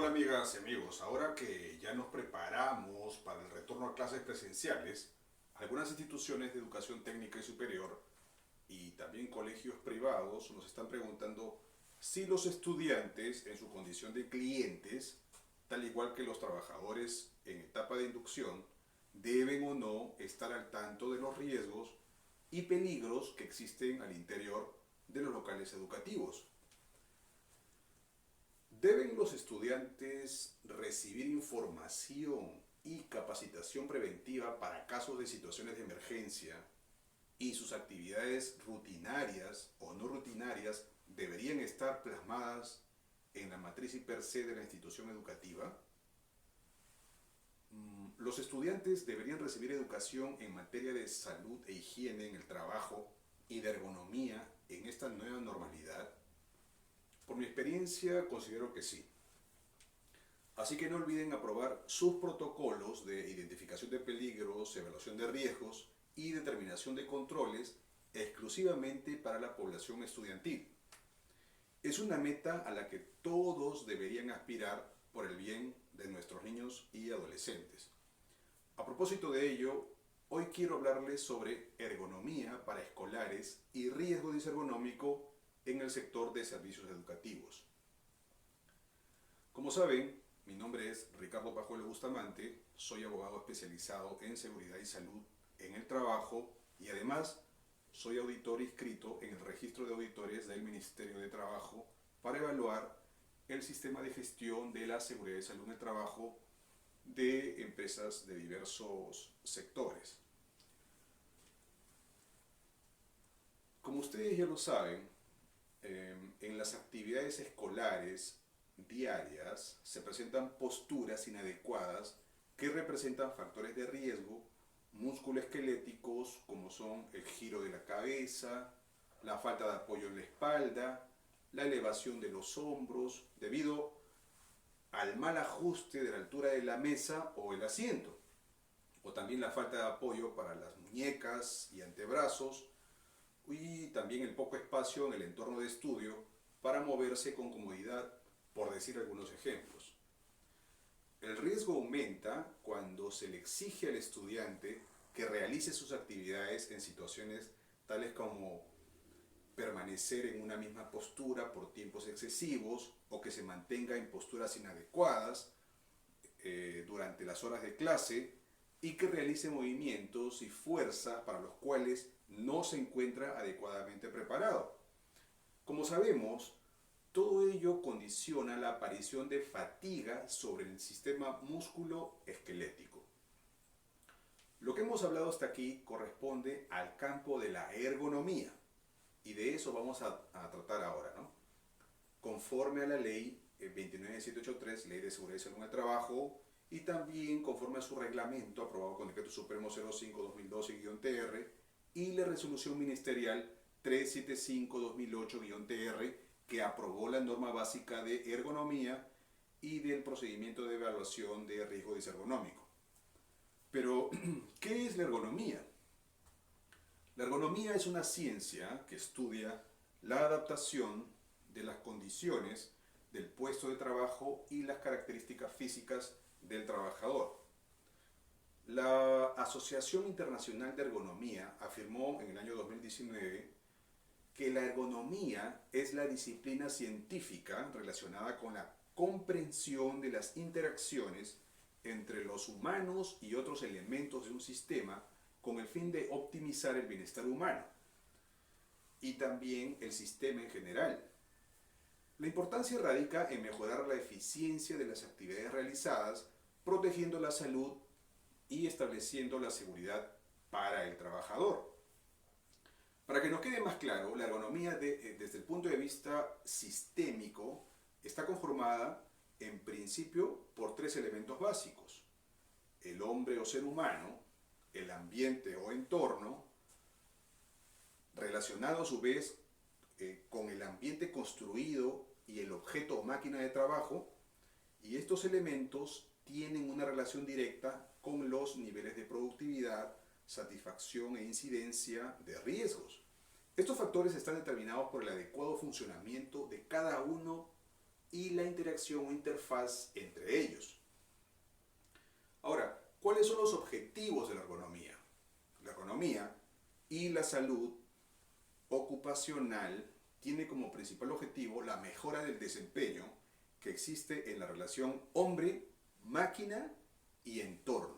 Hola amigas y amigos, ahora que ya nos preparamos para el retorno a clases presenciales, algunas instituciones de educación técnica y superior y también colegios privados nos están preguntando si los estudiantes en su condición de clientes, tal igual que los trabajadores en etapa de inducción, deben o no estar al tanto de los riesgos y peligros que existen al interior de los locales educativos. ¿Deben los estudiantes recibir información y capacitación preventiva para casos de situaciones de emergencia y sus actividades rutinarias o no rutinarias deberían estar plasmadas en la matriz y per se de la institución educativa? Los estudiantes deberían recibir educación en materia de salud e higiene en el trabajo y de ergonomía en esta nueva normalidad. Por mi experiencia considero que sí. Así que no olviden aprobar sus protocolos de identificación de peligros, evaluación de riesgos y determinación de controles exclusivamente para la población estudiantil. Es una meta a la que todos deberían aspirar por el bien de nuestros niños y adolescentes. A propósito de ello, hoy quiero hablarles sobre ergonomía para escolares y riesgo disergonómico en el sector de servicios educativos. Como saben, mi nombre es Ricardo Pajuelo Bustamante, soy abogado especializado en seguridad y salud en el trabajo y además soy auditor inscrito en el registro de auditores del Ministerio de Trabajo para evaluar el sistema de gestión de la seguridad y salud en el trabajo de empresas de diversos sectores. Como ustedes ya lo saben, en las actividades escolares diarias se presentan posturas inadecuadas que representan factores de riesgo musculoesqueléticos como son el giro de la cabeza, la falta de apoyo en la espalda, la elevación de los hombros debido al mal ajuste de la altura de la mesa o el asiento, o también la falta de apoyo para las muñecas y antebrazos, y también el poco espacio en el entorno de estudio para moverse con comodidad, por decir algunos ejemplos. El riesgo aumenta cuando se le exige al estudiante que realice sus actividades en situaciones tales como permanecer en una misma postura por tiempos excesivos o que se mantenga en posturas inadecuadas durante las horas de clase y que realice movimientos y fuerza para los cuales no se encuentra adecuadamente preparado. Como sabemos, todo ello condiciona la aparición de fatiga sobre el sistema músculo-esquelético. Lo que hemos hablado hasta aquí corresponde al campo de la ergonomía y de eso vamos a tratar ahora, ¿no? Conforme a la ley 29783, Ley de Seguridad y Salud en el Trabajo, y también conforme a su reglamento aprobado con Decreto Supremo 05-2012-TR y la Resolución Ministerial 375-2008-TR que aprobó la norma básica de ergonomía y del procedimiento de evaluación de riesgo disergonómico. Pero, ¿qué es la ergonomía? La ergonomía es una ciencia que estudia la adaptación de las condiciones del puesto de trabajo y las características físicas del trabajador. La Asociación Internacional de Ergonomía afirmó en el año 2019 que la ergonomía es la disciplina científica relacionada con la comprensión de las interacciones entre los humanos y otros elementos de un sistema con el fin de optimizar el bienestar humano y también el sistema en general. La importancia radica en mejorar la eficiencia de las actividades realizadas, protegiendo la salud y estableciendo la seguridad para el trabajador. Para que nos quede más claro, la ergonomía desde el punto de vista sistémico está conformada en principio por tres elementos básicos: el hombre o ser humano, el ambiente o entorno, relacionado a su vez con el ambiente construido y el objeto o máquina de trabajo, y estos elementos tienen una relación directa con los niveles de productividad, satisfacción e incidencia de riesgos. Estos factores están determinados por el adecuado funcionamiento de cada uno y la interacción o interfaz entre ellos. Ahora, ¿cuáles son los objetivos de la ergonomía? La ergonomía y la salud ocupacional tiene como principal objetivo la mejora del desempeño que existe en la relación hombre, máquina y entorno.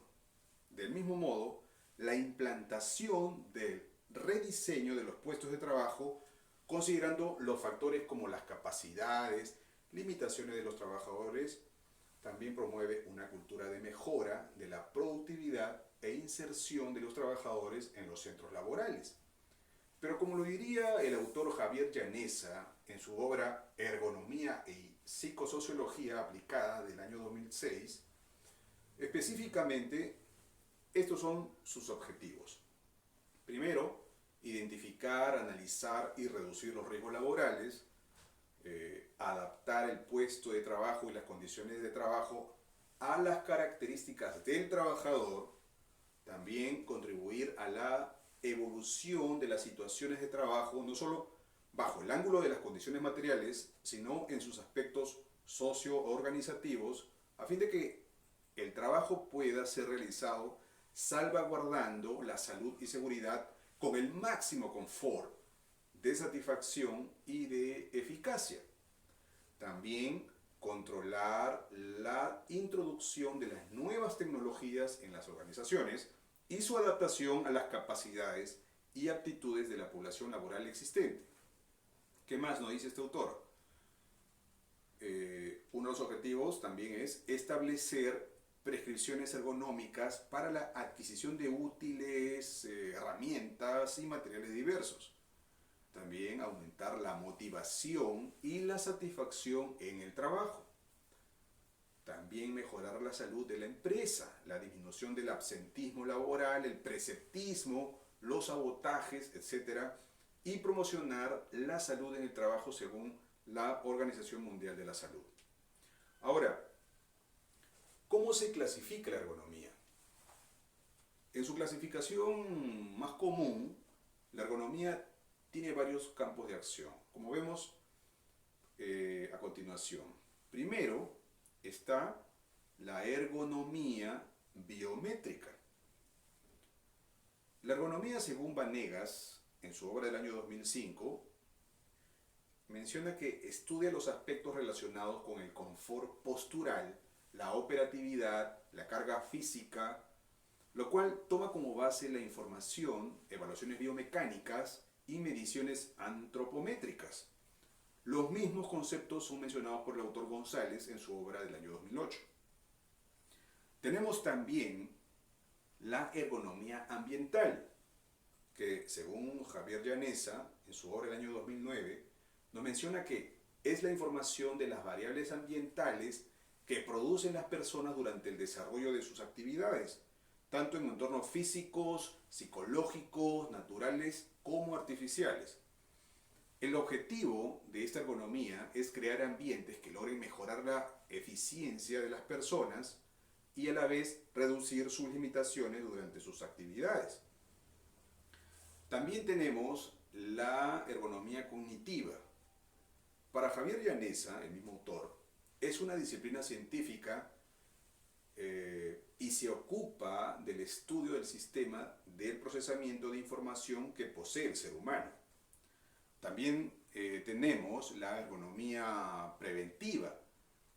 Del mismo modo, la implantación del rediseño de los puestos de trabajo, considerando los factores como las capacidades, limitaciones de los trabajadores, también promueve una cultura de mejora de la productividad e inserción de los trabajadores en los centros laborales. Pero como lo diría el autor Javier Llaneza en su obra Ergonomía y Psicosociología aplicada del año 2006, específicamente estos son sus objetivos. Primero, identificar, analizar y reducir los riesgos laborales, adaptar el puesto de trabajo y las condiciones de trabajo a las características del trabajador, también contribuir a la evolución de las situaciones de trabajo, no solo bajo el ángulo de las condiciones materiales, sino en sus aspectos socio-organizativos, a fin de que el trabajo pueda ser realizado salvaguardando la salud y seguridad con el máximo confort de satisfacción y de eficacia. También controlar la introducción de las nuevas tecnologías en las organizaciones y su adaptación a las capacidades y aptitudes de la población laboral existente. ¿Qué más nos dice este autor? Uno de los objetivos también es establecer prescripciones ergonómicas para la adquisición de útiles, herramientas y materiales diversos. También aumentar la motivación y la satisfacción en el trabajo. También mejorar la salud de la empresa, la disminución del absentismo laboral, el preceptismo, los sabotajes, etc. Y promocionar la salud en el trabajo según la Organización Mundial de la Salud. Ahora, ¿cómo se clasifica la ergonomía? En su clasificación más común, la ergonomía tiene varios campos de acción, como vemos a continuación. Primero está la ergonomía biométrica. La ergonomía, según Vanegas, en su obra del año 2005, menciona que estudia los aspectos relacionados con el confort postural, la operatividad, la carga física, lo cual toma como base la información, evaluaciones biomecánicas y mediciones antropométricas. Los mismos conceptos son mencionados por el autor González en su obra del año 2008. Tenemos también la ergonomía ambiental, que según Javier Llaneza, en su obra del año 2009, nos menciona que es la información de las variables ambientales que producen las personas durante el desarrollo de sus actividades, tanto en entornos físicos, psicológicos, naturales como artificiales. El objetivo de esta ergonomía es crear ambientes que logren mejorar la eficiencia de las personas y a la vez reducir sus limitaciones durante sus actividades. También tenemos la ergonomía cognitiva. Para Javier Llaneza, el mismo autor, es una disciplina científica y se ocupa del estudio del sistema del procesamiento de información que posee el ser humano. También tenemos la ergonomía preventiva,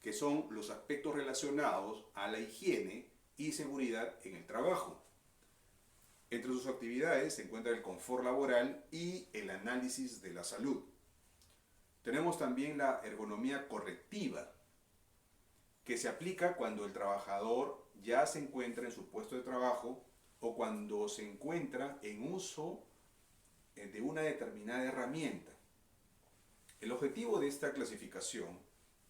que son los aspectos relacionados a la higiene y seguridad en el trabajo. Entre sus actividades se encuentra el confort laboral y el análisis de la salud. Tenemos también la ergonomía correctiva, que se aplica cuando el trabajador ya se encuentra en su puesto de trabajo o cuando se encuentra en uso de una determinada herramienta. El objetivo de esta clasificación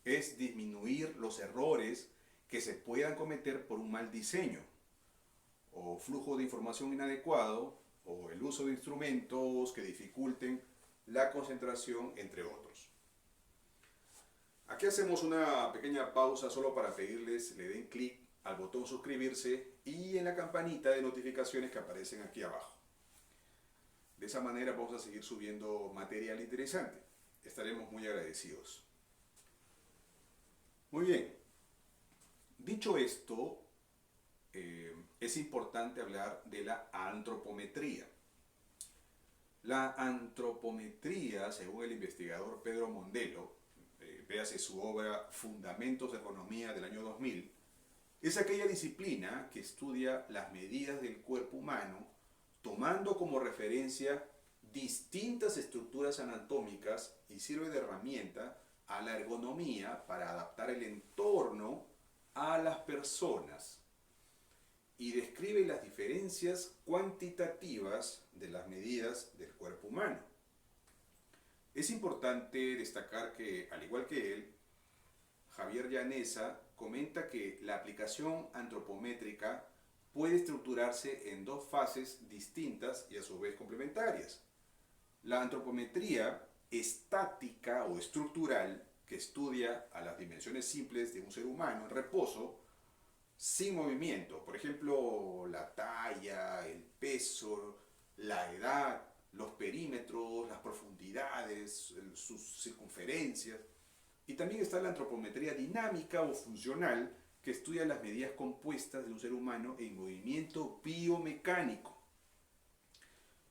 es disminuir los errores que se puedan cometer por un mal diseño, o flujo de información inadecuado, o el uso de instrumentos que dificulten la concentración, entre otros. Aquí hacemos una pequeña pausa solo para pedirles le den clic al botón suscribirse y en la campanita de notificaciones que aparecen aquí abajo. De esa manera vamos a seguir subiendo material interesante. Estaremos muy agradecidos. Muy bien. Dicho esto, es importante hablar de la antropometría. La antropometría, según el investigador Pedro Mondelo, véase su obra Fundamentos de Economía del año 2000, es aquella disciplina que estudia las medidas del cuerpo humano tomando como referencia distintas estructuras anatómicas y sirve de herramienta a la ergonomía para adaptar el entorno a las personas y describe las diferencias cuantitativas de las medidas del cuerpo humano. Es importante destacar que, al igual que él, Javier Llaneza comenta que la aplicación antropométrica puede estructurarse en dos fases distintas y a su vez complementarias. La antropometría estática o estructural, que estudia a las dimensiones simples de un ser humano en reposo, sin movimiento, por ejemplo, la talla, el peso, la edad, los perímetros, las profundidades, sus circunferencias. Y también está la antropometría dinámica o funcional, que estudia las medidas compuestas de un ser humano en movimiento biomecánico.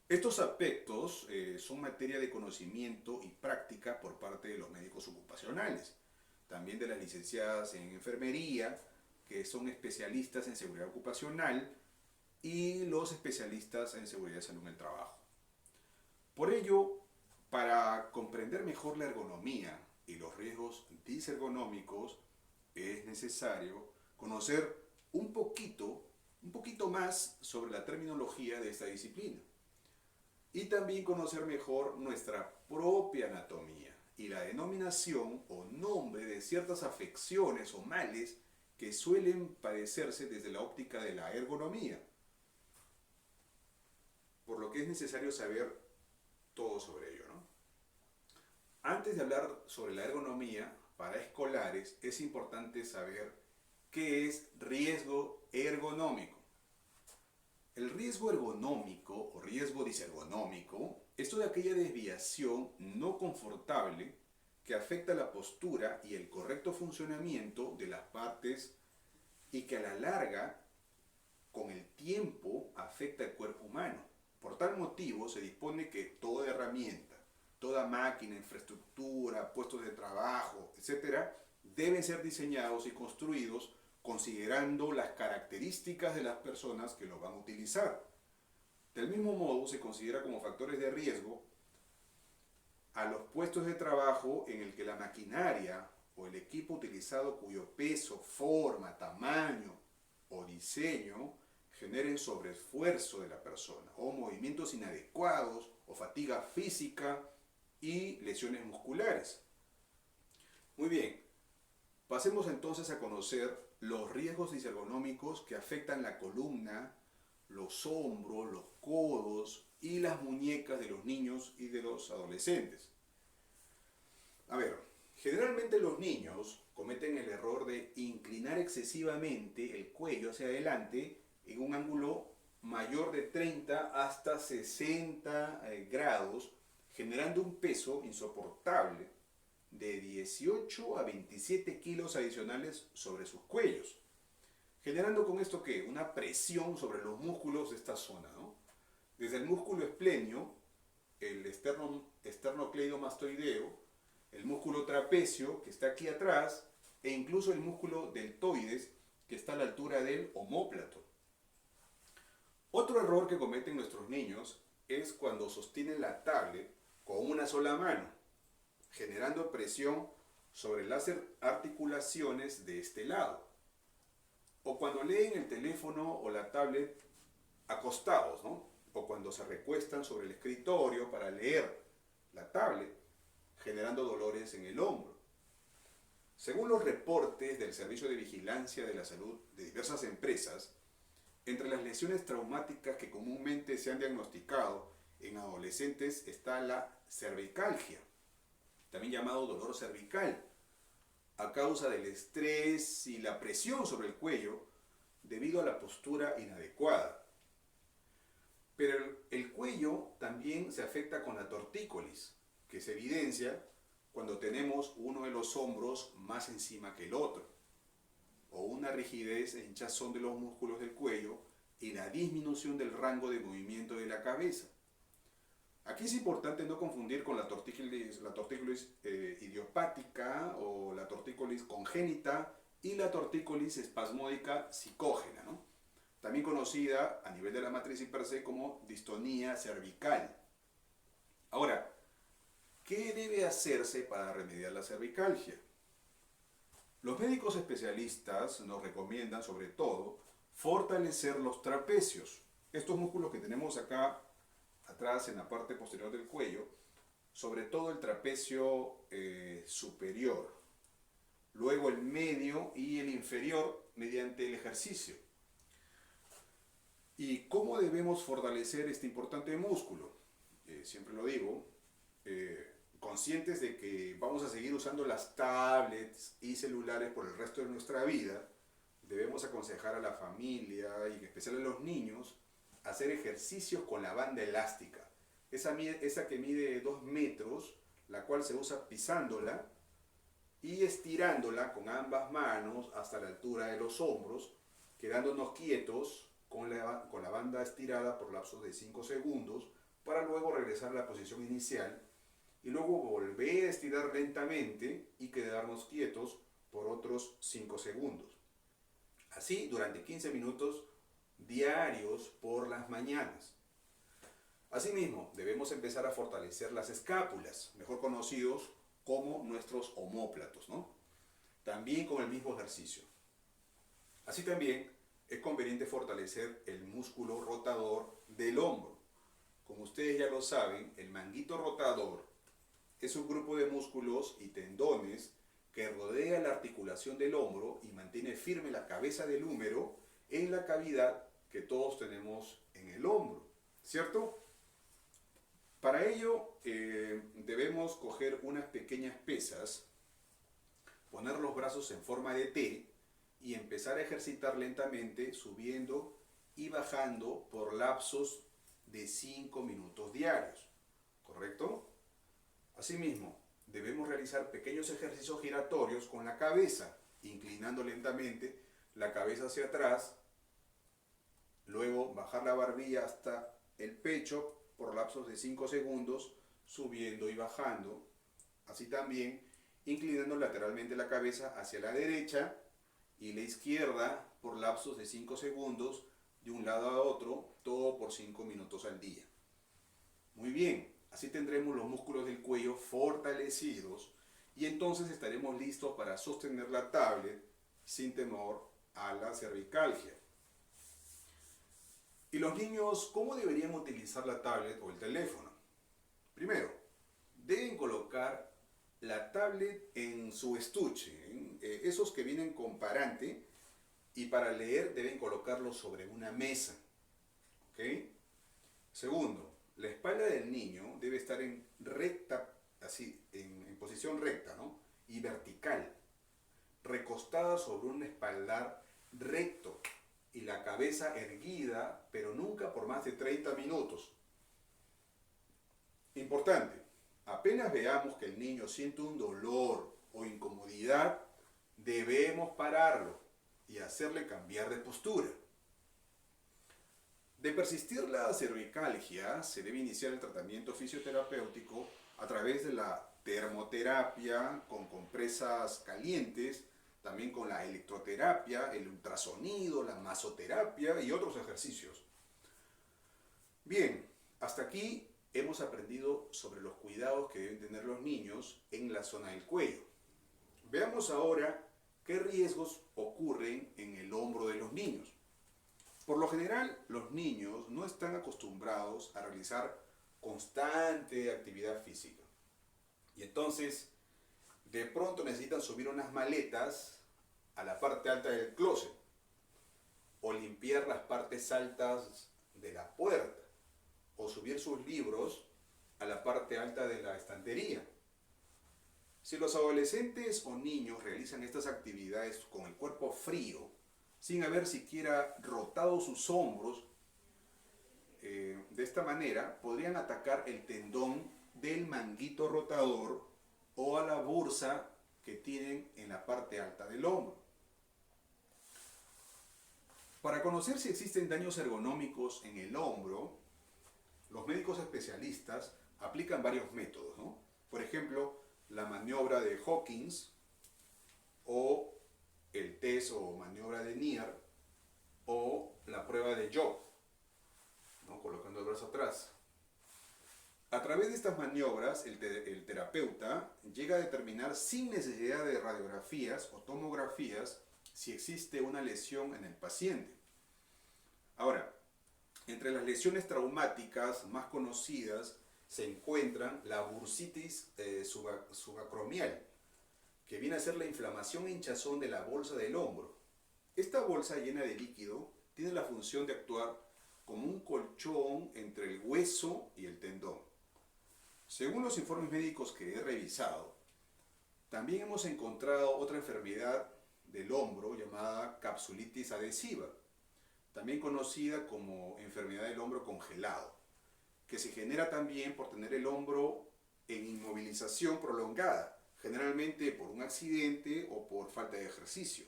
Estos aspectos son materia de conocimiento y práctica por parte de los médicos ocupacionales, también de las licenciadas en enfermería, que son especialistas en seguridad ocupacional, y los especialistas en seguridad y salud en el trabajo. Por ello, para comprender mejor la ergonomía y los riesgos disergonómicos, es necesario conocer un poquito más sobre la terminología de esta disciplina y también conocer mejor nuestra propia anatomía y la denominación o nombre de ciertas afecciones o males que suelen padecerse desde la óptica de la ergonomía, por lo que es necesario saber todo sobre ello, ¿no? Antes de hablar sobre la ergonomía para escolares, es importante saber qué es riesgo ergonómico. El riesgo ergonómico o riesgo disergonómico es toda aquella desviación no confortable que afecta la postura y el correcto funcionamiento de las partes y que a la larga, con el tiempo, afecta el cuerpo humano. Por tal motivo, se dispone que toda herramienta, toda máquina, infraestructura, puestos de trabajo, etcétera, deben ser diseñados y construidos considerando las características de las personas que lo van a utilizar. Del mismo modo, se considera como factores de riesgo a los puestos de trabajo en el que la maquinaria o el equipo utilizado cuyo peso, forma, tamaño o diseño generen sobreesfuerzo de la persona o movimientos inadecuados o fatiga física y lesiones musculares. Muy bien, pasemos entonces a conocer los riesgos disergonómicos que afectan la columna, los hombros, los codos y las muñecas de los niños y de los adolescentes. A ver, generalmente los niños cometen el error de inclinar excesivamente el cuello hacia adelante en un ángulo mayor de 30 hasta 60 grados, generando un peso insoportable de 18 a 27 kilos adicionales sobre sus cuellos, generando con esto ¿qué? Una presión sobre los músculos de esta zona, ¿no? Desde el músculo esplenio, el esternocleidomastoideo, el músculo trapecio, que está aquí atrás, e incluso el músculo deltoides, que está a la altura del omóplato. Otro error que cometen nuestros niños es cuando sostienen la tablet con una sola mano, generando presión sobre las articulaciones de este lado. O cuando leen el teléfono o la tablet acostados, ¿no? O cuando se recuestan sobre el escritorio para leer la tablet, generando dolores en el hombro. Según los reportes del Servicio de Vigilancia de la Salud de diversas empresas, entre las lesiones traumáticas que comúnmente se han diagnosticado en adolescentes está la cervicalgia, también llamado dolor cervical, a causa del estrés y la presión sobre el cuello debido a la postura inadecuada. Pero el cuello también se afecta con la tortícolis, que se evidencia cuando tenemos uno de los hombros más encima que el otro, o una rigidez e hinchazón de los músculos del cuello y la disminución del rango de movimiento de la cabeza. Aquí es importante no confundir con la tortícolis idiopática o la tortícolis congénita y la tortícolis espasmódica psicógena, ¿no? También conocida a nivel de la matriz y per se como distonía cervical. Ahora, ¿qué debe hacerse para remediar la cervicalgia? Los médicos especialistas nos recomiendan sobre todo fortalecer los trapecios. Estos músculos que tenemos acá atrás en la parte posterior del cuello, sobre todo el trapecio superior, luego el medio y el inferior mediante el ejercicio. ¿Y cómo debemos fortalecer este importante músculo? Siempre lo digo, conscientes de que vamos a seguir usando las tablets y celulares por el resto de nuestra vida, debemos aconsejar a la familia y en especial a los niños hacer ejercicios con la banda elástica. Esa que mide 2 metros, la cual se usa pisándola y estirándola con ambas manos hasta la altura de los hombros, quedándonos quietos con la banda estirada por lapsos de 5 segundos para luego regresar a la posición inicial y luego volver a estirar lentamente y quedarnos quietos por otros 5 segundos. Así durante 15 minutos diarios por las mañanas. Asimismo, debemos empezar a fortalecer las escápulas, mejor conocidos como nuestros omóplatos, ¿no? También con el mismo ejercicio. Así también es conveniente fortalecer el músculo rotador del hombro. Como ustedes ya lo saben, el manguito rotador es un grupo de músculos y tendones que rodea la articulación del hombro y mantiene firme la cabeza del húmero en la cavidad que todos tenemos en el hombro, ¿cierto? Para ello debemos coger unas pequeñas pesas, poner los brazos en forma de T y empezar a ejercitar lentamente subiendo y bajando por lapsos de 5 minutos diarios, ¿correcto? Asimismo, debemos realizar pequeños ejercicios giratorios con la cabeza, inclinando lentamente la cabeza hacia atrás, luego bajar la barbilla hasta el pecho por lapsos de 5 segundos, subiendo y bajando. Así también, inclinando lateralmente la cabeza hacia la derecha y la izquierda por lapsos de 5 segundos, de un lado a otro, todo por 5 minutos al día. Muy bien, así tendremos los músculos del cuello fortalecidos y entonces estaremos listos para sostener la tablet sin temor a la cervicalgia. ¿Y los niños cómo deberían utilizar la tablet o el teléfono? Primero, deben colocar la tablet en su estuche, esos que vienen con parante, y para leer deben colocarlo sobre una mesa. ¿Ok? Segundo, la espalda del niño debe estar en recta, así, en posición recta, ¿no? Y vertical, recostada sobre un espaldar recto y la cabeza erguida, pero nunca por más de 30 minutos. Importante, apenas veamos que el niño siente un dolor o incomodidad, debemos pararlo y hacerle cambiar de postura. De persistir la cervicalgia, se debe iniciar el tratamiento fisioterapéutico a través de la termoterapia con compresas calientes, también con la electroterapia, el ultrasonido, la masoterapia y otros ejercicios. Bien, hasta aquí hemos aprendido sobre los cuidados que deben tener los niños en la zona del cuello. Veamos ahora qué riesgos ocurren en el hombro de los niños. Por lo general, los niños no están acostumbrados a realizar constante actividad física. Y entonces, de pronto necesitan subir unas maletas a la parte alta del closet o limpiar las partes altas de la puerta o subir sus libros a la parte alta de la estantería. Si los adolescentes o niños realizan estas actividades con el cuerpo frío, sin haber siquiera rotado sus hombros, de esta manera podrían atacar el tendón del manguito rotador o a la bursa que tienen en la parte alta del hombro. Para conocer si existen daños ergonómicos en el hombro, los médicos especialistas aplican varios métodos, ¿no? Por ejemplo, la maniobra de Hawkins o el test o maniobra de Neer o la prueba de Job, ¿no? Colocando el brazo atrás. A través de estas maniobras, el terapeuta llega a determinar sin necesidad de radiografías o tomografías si existe una lesión en el paciente. Ahora, entre las lesiones traumáticas más conocidas se encuentran la bursitis subacromial, que viene a ser la inflamación e hinchazón de la bolsa del hombro. Esta bolsa llena de líquido tiene la función de actuar como un colchón entre el hueso y el tendón. Según los informes médicos que he revisado, también hemos encontrado otra enfermedad del hombro llamada capsulitis adhesiva, también conocida como enfermedad del hombro congelado, que se genera también por tener el hombro en inmovilización prolongada, generalmente por un accidente o por falta de ejercicio.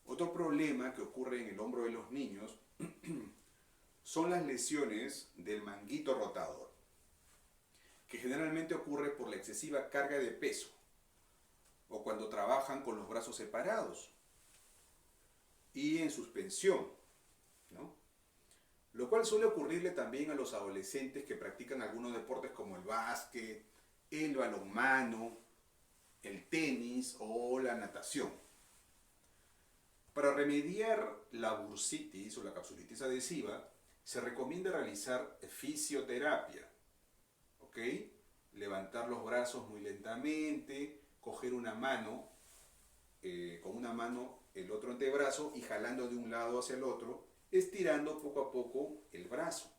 Otro problema que ocurre en el hombro de los niños son las lesiones del manguito rotador, que generalmente ocurre por la excesiva carga de peso o cuando trabajan con los brazos separados y en suspensión, ¿no? Lo cual suele ocurrirle también a los adolescentes que practican algunos deportes como el básquet, el balonmano, el tenis o la natación. Para remediar la bursitis o la capsulitis adhesiva, se recomienda realizar fisioterapia, ¿ok? Levantar los brazos muy lentamente, coger una mano, con una mano el otro antebrazo y jalando de un lado hacia el otro, estirando poco a poco el brazo,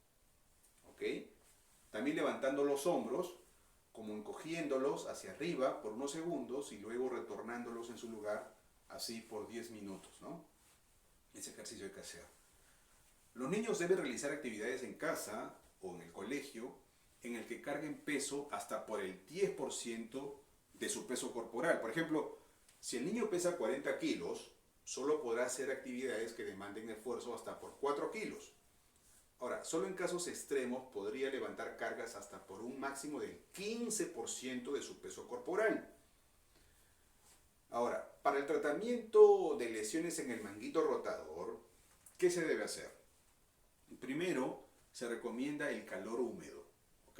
¿ok? También levantando los hombros, como encogiéndolos hacia arriba por unos segundos y luego retornándolos en su lugar, así por 10 minutos, ¿no? Ese ejercicio hay que hacer. Los niños deben realizar actividades en casa o en el colegio en el que carguen peso hasta por el 10% de su peso corporal. Por ejemplo, si el niño pesa 40 kilos, solo podrá hacer actividades que demanden esfuerzo hasta por 4 kilos. Ahora, solo en casos extremos podría levantar cargas hasta por un máximo del 15% de su peso corporal. Ahora, para el tratamiento de lesiones en el manguito rotador, ¿qué se debe hacer? Primero, se recomienda el calor húmedo, ¿ok?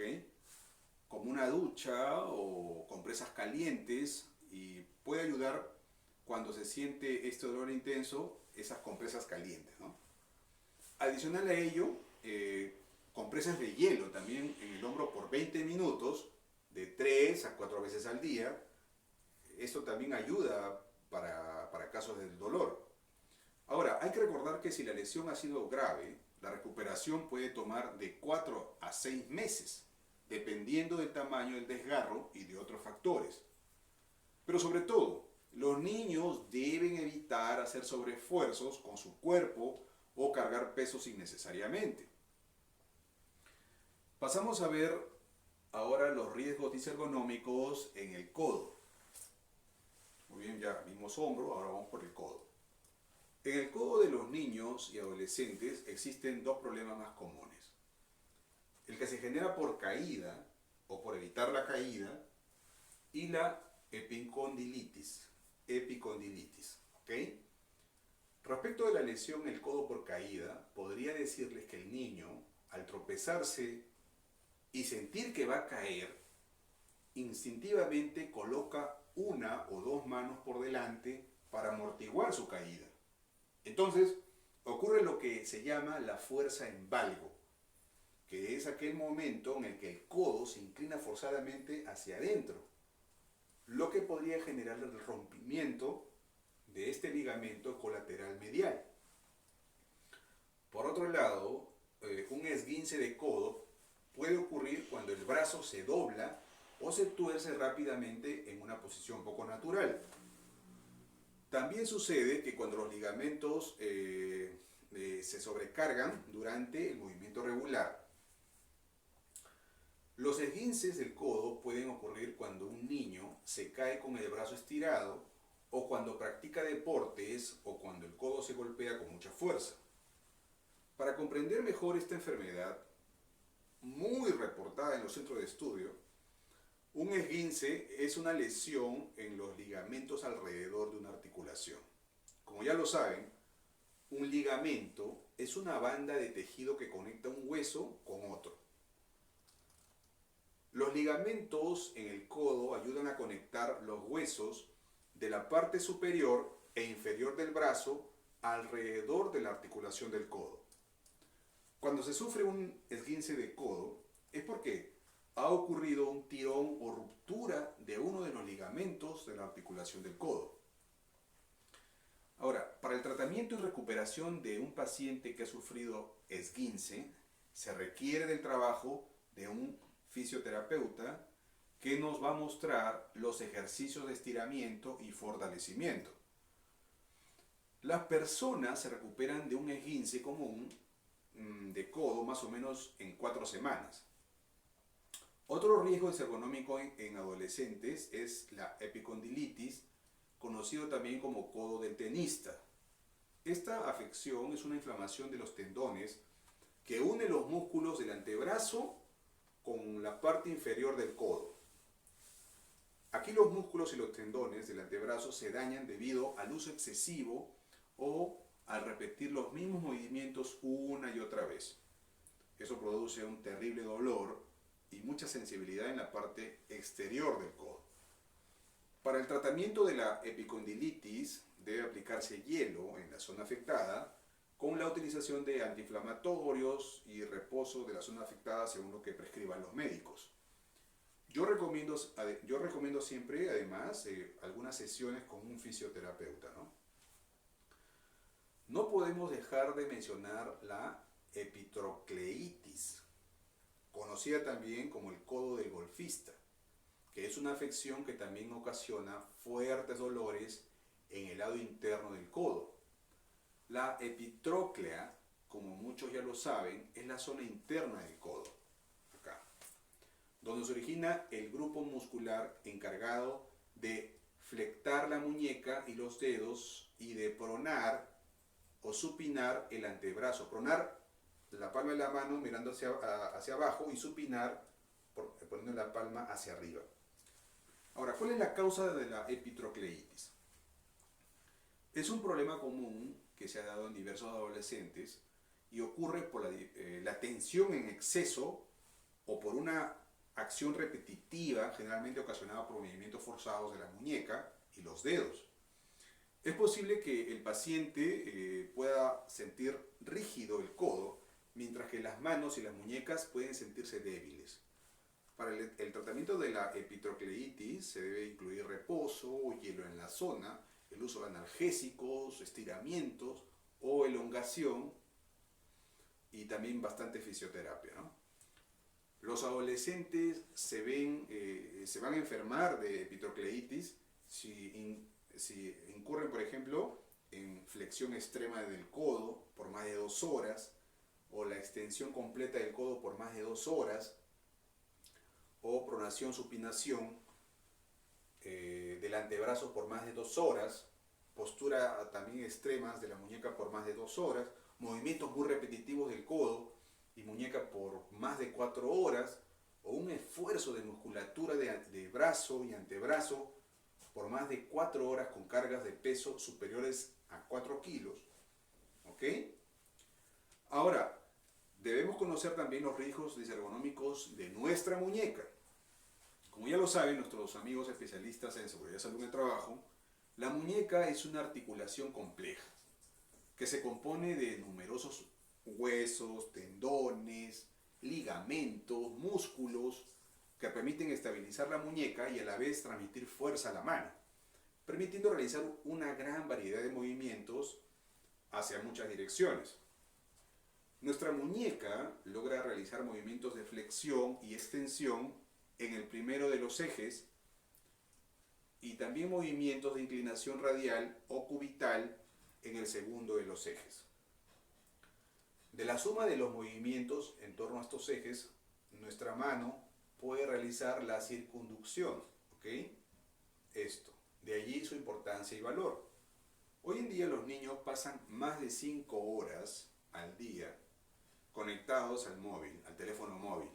Como una ducha o compresas calientes, y puede ayudar cuando se siente este dolor intenso, esas compresas calientes, ¿no? Adicional a ello, compresas de hielo también en el hombro por 20 minutos, de 3 a 4 veces al día. Esto también ayuda para casos del dolor. Ahora, hay que recordar que si la lesión ha sido grave, la recuperación puede tomar de 4 a 6 meses, dependiendo del tamaño del desgarro y de otros factores. Pero sobre todo, los niños deben evitar hacer sobreesfuerzos con su cuerpo o cargar pesos innecesariamente. Pasamos a ver ahora los riesgos disergonómicos en el codo. Muy bien, ya vimos hombro, ahora vamos por el codo. En el codo de los niños y adolescentes existen dos problemas más comunes. El que se genera por caída o por evitar la caída y la epicondilitis, ¿ok? Respecto de la lesión en el codo por caída, podría decirles que el niño, al tropezarse y sentir que va a caer, instintivamente coloca una o dos manos por delante para amortiguar su caída. Entonces, ocurre lo que se llama la fuerza en valgo, que es aquel momento en el que el codo se inclina forzadamente hacia adentro, lo que podría generar el rompimiento de este ligamento colateral medial. Por otro lado, un esguince de codo puede ocurrir cuando el brazo se dobla o se tuerce rápidamente en una posición poco natural. También sucede que cuando los ligamentos se sobrecargan durante el movimiento regular. Los esguinces del codo pueden ocurrir cuando un niño se cae con el brazo estirado o cuando practica deportes o cuando el codo se golpea con mucha fuerza. Para comprender mejor esta enfermedad, muy reportada en los centros de estudio, un esguince es una lesión en los ligamentos alrededor de una articulación. Como ya lo saben, un ligamento es una banda de tejido que conecta un hueso con otro. Los ligamentos en el codo ayudan a conectar los huesos de la parte superior e inferior del brazo alrededor de la articulación del codo. Cuando se sufre un esguince de codo es porque ha ocurrido un tirón o ruptura de uno de los ligamentos de la articulación del codo. Ahora, para el tratamiento y recuperación de un paciente que ha sufrido esguince, se requiere del trabajo de un fisioterapeuta que nos va a mostrar los ejercicios de estiramiento y fortalecimiento. Las personas se recuperan de un esguince común de codo más o menos en 4 semanas. Otro riesgo ergonómico en adolescentes es la epicondilitis, conocido también como codo del tenista. Esta afección es una inflamación de los tendones que une los músculos del antebrazo con la parte inferior del codo. Aquí los músculos y los tendones del antebrazo se dañan debido al uso excesivo o al repetir los mismos movimientos una y otra vez. Eso produce un terrible dolor y mucha sensibilidad en la parte exterior del codo. Para el tratamiento de la epicondilitis debe aplicarse hielo en la zona afectada con la utilización de antiinflamatorios y reposo de la zona afectada según lo que prescriban los médicos. Yo recomiendo siempre, además, algunas sesiones con un fisioterapeuta, ¿no? No podemos dejar de mencionar la epitrocleitis, conocida también como el codo del golfista, que es una afección que también ocasiona fuertes dolores en el lado interno del codo. La epitróclea, como muchos ya lo saben, es la zona interna del codo, acá, donde se origina el grupo muscular encargado de flectar la muñeca y los dedos y de pronar o supinar el antebrazo. Pronar la palma de la mano mirando hacia abajo y supinar poniendo la palma hacia arriba. Ahora, ¿cuál es la causa de la epitrocleitis? Es un problema común que se ha dado en diversos adolescentes y ocurre por la tensión en exceso o por una acción repetitiva, generalmente ocasionada por movimientos forzados de la muñeca y los dedos. Es posible que el paciente pueda sentir rígido el codo, mientras que las manos y las muñecas pueden sentirse débiles. Para el tratamiento de la epitrocleitis se debe incluir reposo, hielo en la zona, el uso de analgésicos, estiramientos o elongación y también bastante fisioterapia, ¿no? Los adolescentes se van a enfermar de epitrocleitis si incurren, por ejemplo, en flexión extrema del codo por más de 2 horas o la extensión completa del codo por más de 2 horas o pronación, supinación del antebrazo por más de 2 horas, postura también extremas de la muñeca por más de 2 horas, movimientos muy repetitivos del codo y muñeca por más de 4 horas, o un esfuerzo de musculatura de brazo y antebrazo por más de 4 horas con cargas de peso superiores a 4 kilos. ¿Ok? Ahora, debemos conocer también los riesgos disergonómicos de nuestra muñeca. Como ya lo saben nuestros amigos especialistas en seguridad y salud en el trabajo, la muñeca es una articulación compleja que se compone de numerosos huesos, tendones, ligamentos, músculos que permiten estabilizar la muñeca y a la vez transmitir fuerza a la mano, permitiendo realizar una gran variedad de movimientos hacia muchas direcciones. Nuestra muñeca logra realizar movimientos de flexión y extensión en el primero de los ejes y también movimientos de inclinación radial o cubital en el segundo de los ejes. De la suma de los movimientos en torno a estos ejes, nuestra mano puede realizar la circunducción, ¿ok? Esto, de allí su importancia y valor. Hoy en día los niños pasan más de 5 horas al día conectados al móvil, al teléfono móvil,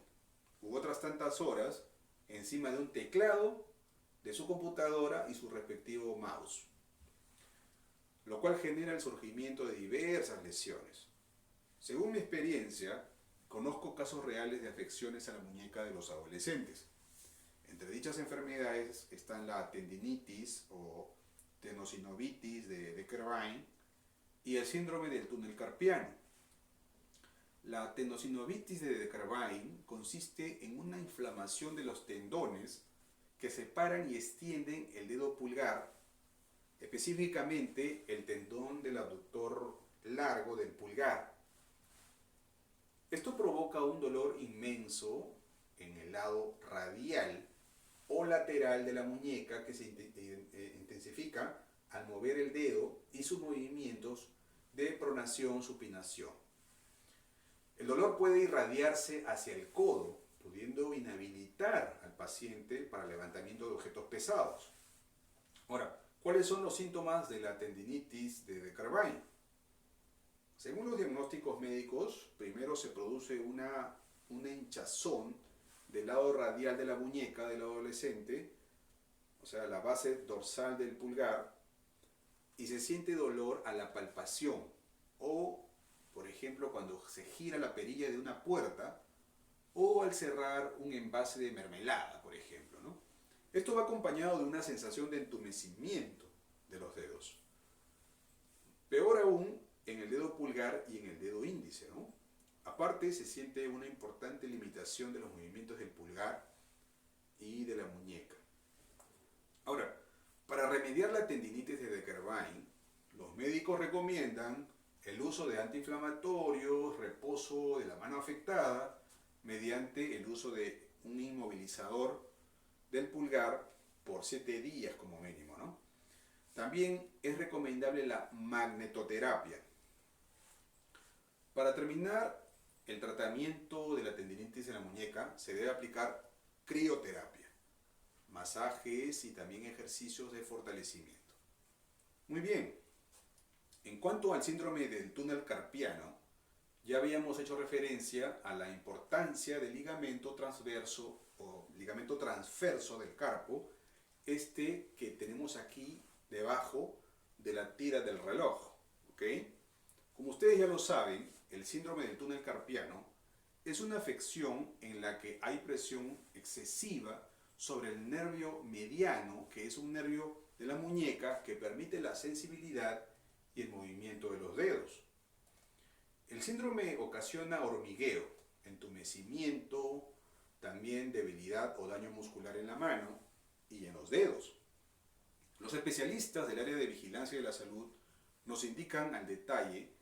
u otras tantas horas encima de un teclado de su computadora y su respectivo mouse, lo cual genera el surgimiento de diversas lesiones. Según mi experiencia, conozco casos reales de afecciones a la muñeca de los adolescentes. Entre dichas enfermedades están la tendinitis o tenosinovitis de Kerbein y el síndrome del túnel carpiano. La tenosinovitis de Kerbein consiste en una inflamación de los tendones que separan y extienden el dedo pulgar, específicamente el tendón del abductor largo del pulgar. Esto provoca un dolor inmenso en el lado radial o lateral de la muñeca que se intensifica al mover el dedo y sus movimientos de pronación, supinación. El dolor puede irradiarse hacia el codo, pudiendo inhabilitar al paciente para el levantamiento de objetos pesados. Ahora, ¿cuáles son los síntomas de la tendinitis de Kerbein? Según los diagnósticos médicos, primero se produce una hinchazón del lado radial de la muñeca del adolescente, o sea, la base dorsal del pulgar, y se siente dolor a la palpación o, por ejemplo, cuando se gira la perilla de una puerta o al cerrar un envase de mermelada, por ejemplo, ¿no? Esto va acompañado de una sensación de entumecimiento de los dedos. Peor aún en el dedo pulgar y en el dedo índice, ¿no? Aparte, se siente una importante limitación de los movimientos del pulgar y de la muñeca. Ahora, para remediar la tendinitis de Kerbein, los médicos recomiendan el uso de antiinflamatorios, reposo de la mano afectada, mediante el uso de un inmovilizador del pulgar por 7 días como mínimo, ¿no? También es recomendable la magnetoterapia. Para terminar el tratamiento de la tendinitis en la muñeca, se debe aplicar crioterapia, masajes y también ejercicios de fortalecimiento. Muy bien, en cuanto al síndrome del túnel carpiano, ya habíamos hecho referencia a la importancia del ligamento transverso o ligamento transverso del carpo, este que tenemos aquí debajo de la tira del reloj, ¿ok? Como ustedes ya lo saben, el síndrome del túnel carpiano es una afección en la que hay presión excesiva sobre el nervio mediano, que es un nervio de la muñeca que permite la sensibilidad y el movimiento de los dedos. El síndrome ocasiona hormigueo, entumecimiento, también debilidad o daño muscular en la mano y en los dedos. Los especialistas del área de vigilancia de la salud nos indican al detalle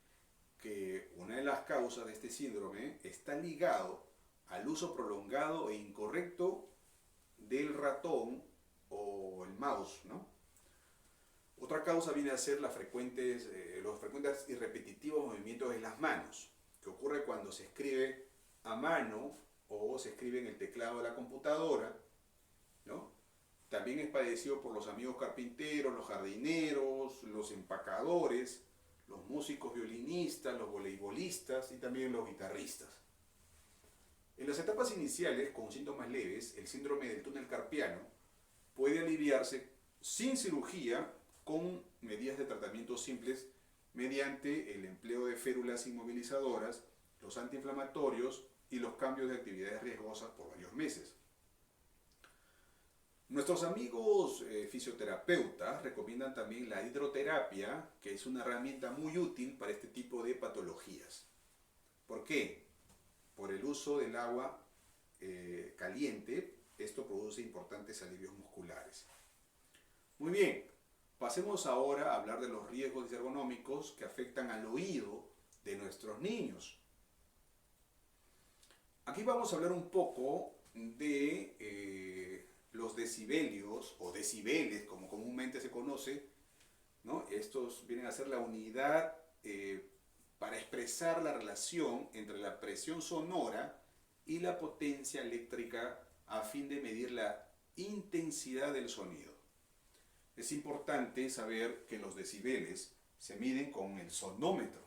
que una de las causas de este síndrome está ligado al uso prolongado e incorrecto del ratón o el mouse, ¿no? Otra causa viene a ser los frecuentes y repetitivos movimientos de las manos, que ocurre cuando se escribe a mano o se escribe en el teclado de la computadora, ¿no? También es padecido por los amigos carpinteros, los jardineros, los empacadores, los músicos violinistas, los voleibolistas y también los guitarristas. En las etapas iniciales, con síntomas leves, el síndrome del túnel carpiano puede aliviarse sin cirugía con medidas de tratamiento simples mediante el empleo de férulas inmovilizadoras, los antiinflamatorios y los cambios de actividades riesgosas por varios meses. Nuestros amigos fisioterapeutas recomiendan también la hidroterapia, que es una herramienta muy útil para este tipo de patologías. ¿Por qué? Por el uso del agua caliente, esto produce importantes alivios musculares. Muy bien, pasemos ahora a hablar de los riesgos ergonómicos que afectan al oído de nuestros niños. Aquí vamos a hablar un poco de los decibelios o decibeles, como comúnmente se conoce, ¿no? Estos vienen a ser la unidad para expresar la relación entre la presión sonora y la potencia eléctrica a fin de medir la intensidad del sonido. Es importante saber que los decibeles se miden con el sonómetro,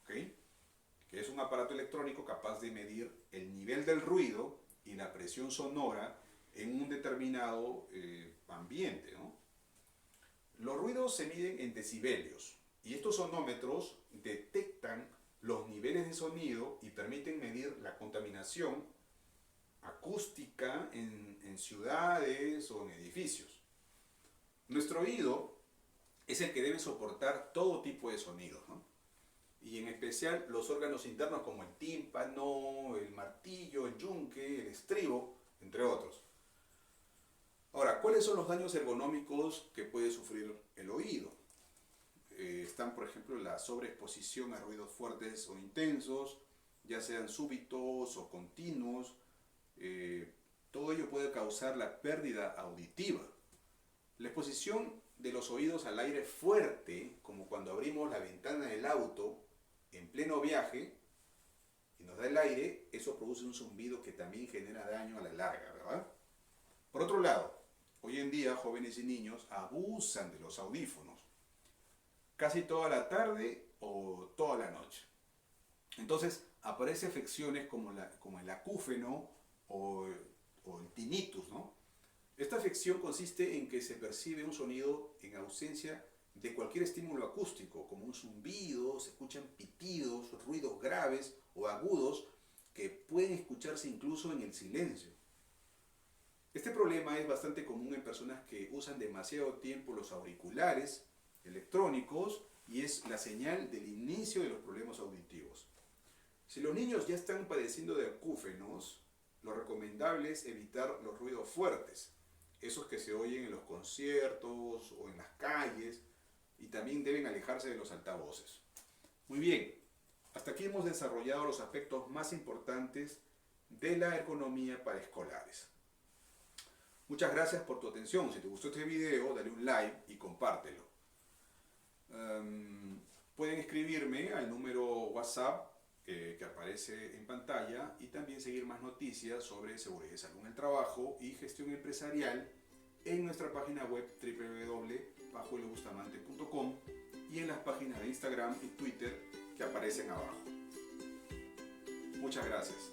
¿ok? Que es un aparato electrónico capaz de medir el nivel del ruido y la presión sonora en un determinado ambiente, ¿no? Los ruidos se miden en decibelios y estos sonómetros detectan los niveles de sonido y permiten medir la contaminación acústica en ciudades o en edificios. Nuestro oído es el que debe soportar todo tipo de sonidos, ¿no? Y en especial los órganos internos como el tímpano, el martillo, el yunque, el estribo, entre otros. Ahora, ¿cuáles son los daños ergonómicos que puede sufrir el oído? Están, por ejemplo, la sobreexposición a ruidos fuertes o intensos, ya sean súbitos o continuos. Todo ello puede causar la pérdida auditiva. La exposición de los oídos al aire fuerte, como cuando abrimos la ventana del auto en pleno viaje y nos da el aire, eso produce un zumbido que también genera daño a la larga, ¿verdad? Por otro lado, hoy en día jóvenes y niños abusan de los audífonos casi toda la tarde o toda la noche. Entonces aparecen afecciones como el acúfeno o el tinnitus, ¿no? Esta afección consiste en que se percibe un sonido en ausencia de cualquier estímulo acústico, como un zumbido, se escuchan pitidos, ruidos graves o agudos que pueden escucharse incluso en el silencio. Este problema es bastante común en personas que usan demasiado tiempo los auriculares electrónicos y es la señal del inicio de los problemas auditivos. Si los niños ya están padeciendo de acúfenos, lo recomendable es evitar los ruidos fuertes, esos que se oyen en los conciertos o en las calles, y también deben alejarse de los altavoces. Muy bien, hasta aquí hemos desarrollado los aspectos más importantes de la ergonomía para escolares. Muchas gracias por tu atención. Si te gustó este video, dale un like y compártelo. Pueden escribirme al número WhatsApp que aparece en pantalla y también seguir más noticias sobre seguridad y salud en el trabajo y gestión empresarial en nuestra página web www.pajoelbustamante.com y en las páginas de Instagram y Twitter que aparecen abajo. Muchas gracias.